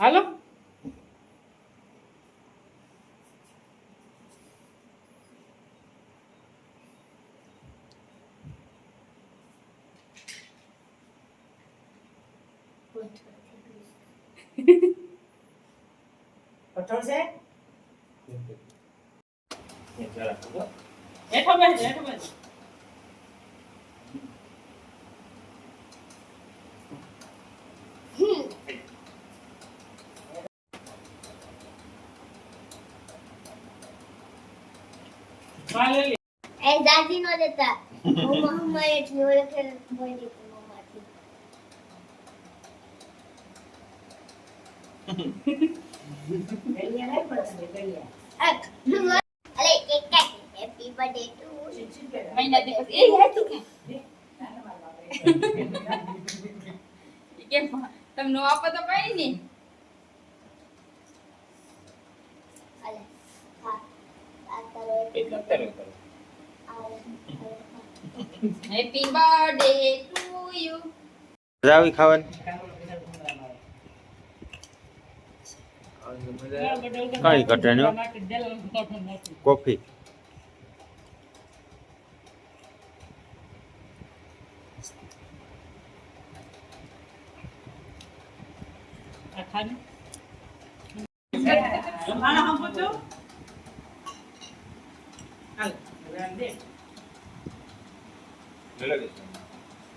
હાલો કઠોળ છે હેઠો બેસ હેઠો બેસ વાલે એ દાદી નો દેતા મમ્મા એટલી ઓળખે બોલી મમ્માથી ગળિયા નહીં પડશે ગળિયા અરે કેક કાટ હેપી બર્થડે ટુ મહિના દિવસ એ હેઠું કે કેમ તમને આપો તો કઈ નહીં અલે હા આ તારો હેપી બર્થડે ટુ યુ આવી ખાવાની કઈ ઘટે નહીં કોફી આના હમ પૂછો હાલ દે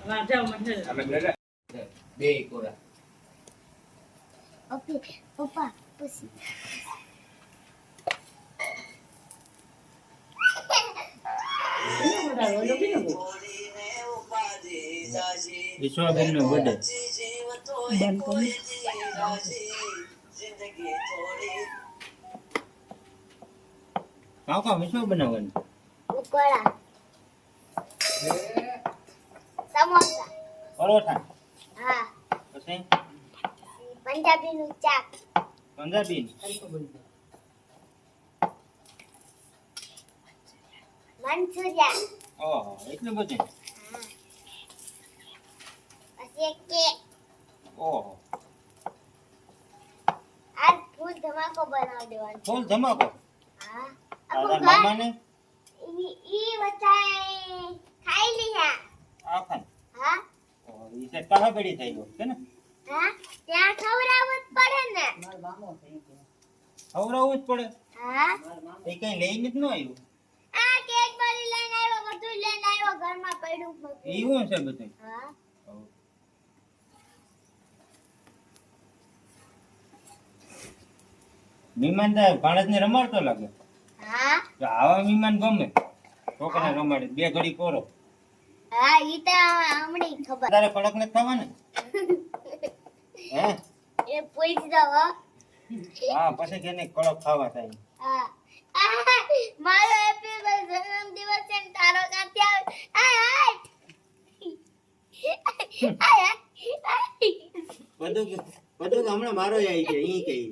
વાહ જાવ મને બે કોરા ઓકે પપ્પા પુસી વિશ્વાબેન નો બર્થડે કાકા વિશ્વા બનાવવાનું પકોડા સમોસા પરોઠા હા પછી પંજાબી નું ચાક પંજાબી મંચુરિયન ઓહો એટલું બધું પછી એક કેક ઓહો આ ફૂલ ધમાકો બનાવી દેવાનો ફૂલ ધમાકો હા તારા આપણું મામાને ઈ બચાય ખાઈ લીયા આખા હા ઈ સે કાહા પડી થઈ ગયો છે ને હા ત્યાં ખવડાવવું જ પડે ને મારો મામો થઈ ગયો ખવડાવવું જ પડે હા એ કઈ લઈને જ ન આવ્યું આ કેક બની લઈને આવ્યો બધું લઈને આવ્યો ઘરમાં પડ્યું બધું એવું છે બધું હા મહેમાન ભાણેજને રમાડતો લાગે હા તો આવા મહેમાન ગમે છોકરા રમાડે બે ઘડી કોરો હા ઈ તો હમણી ખબર તારે કડક નથી થવાને હે એ પૂછ દો હો. હા પછી કેને કડક ખાવા થાય હા મારો હેપી જન્મ દિવસ છે ને તારો ક્યાંથી આવે આય બધું હમણાં મારો આવી છે ઈ કઈ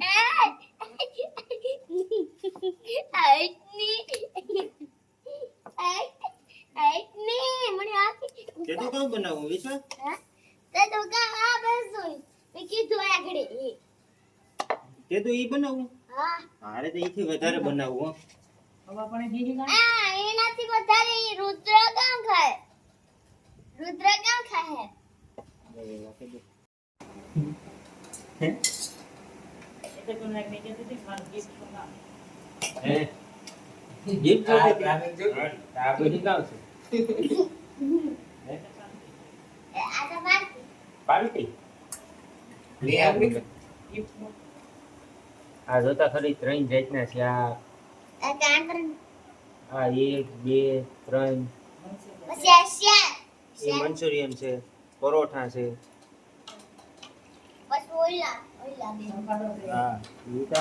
કેતું કામ બનાવું વિશ્વાસ કેતું ઈ બનાવું હારે તો ઈથી વધારે બનાવું હો હવે પણ જીજી કાઢ એનાથી વધારે ઈ રુદ્ર કામ ખાય એટલે કોને એક નીચે દીધી માર ગિફ્ટ કોના હે ગિફ્ટ આ પ્લાનિંગ જો આ બધી કામ છે આ તો વાત પાર્ટી લે આપણી ગિફ્ટ આ જોતા ખરી ત્રણ જાતના છે આ કામ કરે આ 1 2 3 પછી આશિયા એ મંચુરિયન છે પરોઠા છે બસ ઓઈલા બે હા ઈ તો